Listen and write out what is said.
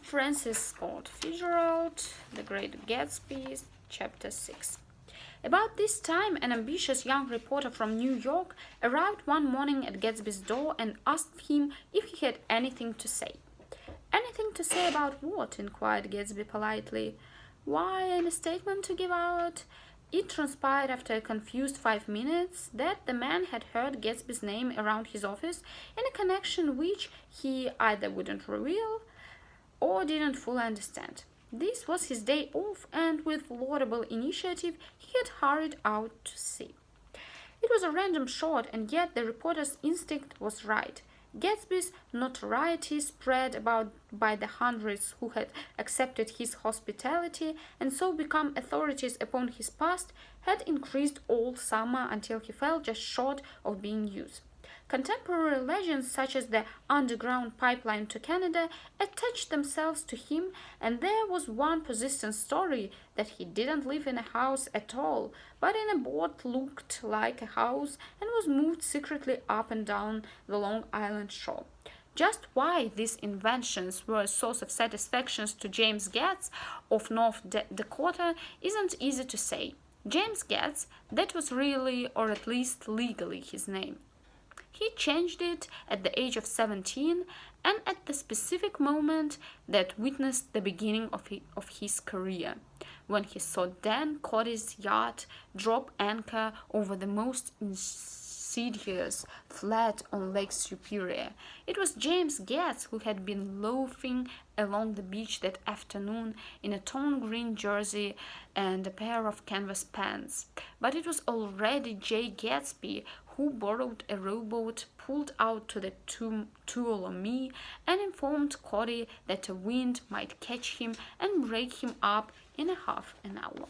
Francis Scott Fitzgerald, The Great Gatsby, Chapter 6. About this time, an ambitious young reporter from New York arrived one morning at Gatsby's door and asked him if he had anything to say. "Anything to say about what?" inquired Gatsby politely. "Why, any statement to give out?" It transpired after a confused 5 minutes that the man had heard Gatsby's name around his office in a connection which he either wouldn't reveal or didn't fully understand. This was his day off, and with laudable initiative he had hurried out to see. It was a random shot, and yet the reporter's instinct was right. Gatsby's notoriety, spread about by the hundreds who had accepted his hospitality and so become authorities upon his past, had increased all summer until he fell just short of being used. Contemporary legends such as the underground pipeline to Canada attached themselves to him, and there was one persistent story that he didn't live in a house at all, but in a boat looked like a house and was moved secretly up and down the Long Island shore. Just why these inventions were a source of satisfaction to James Gates of North Dakota isn't easy to say. James Gates, that was really, or at least legally, his name. He changed it at the age of 17 and at the specific moment that witnessed the beginning of his career, when he saw Dan Cody's yacht drop anchor over the most insidious flat on Lake Superior. It was James Gates who had been loafing along the beach that afternoon in a torn green jersey and a pair of canvas pants. But it was already J. Gatsby who borrowed a rowboat, pulled out to the Tuolumne, and informed Cody that a wind might catch him and break him up in a half an hour.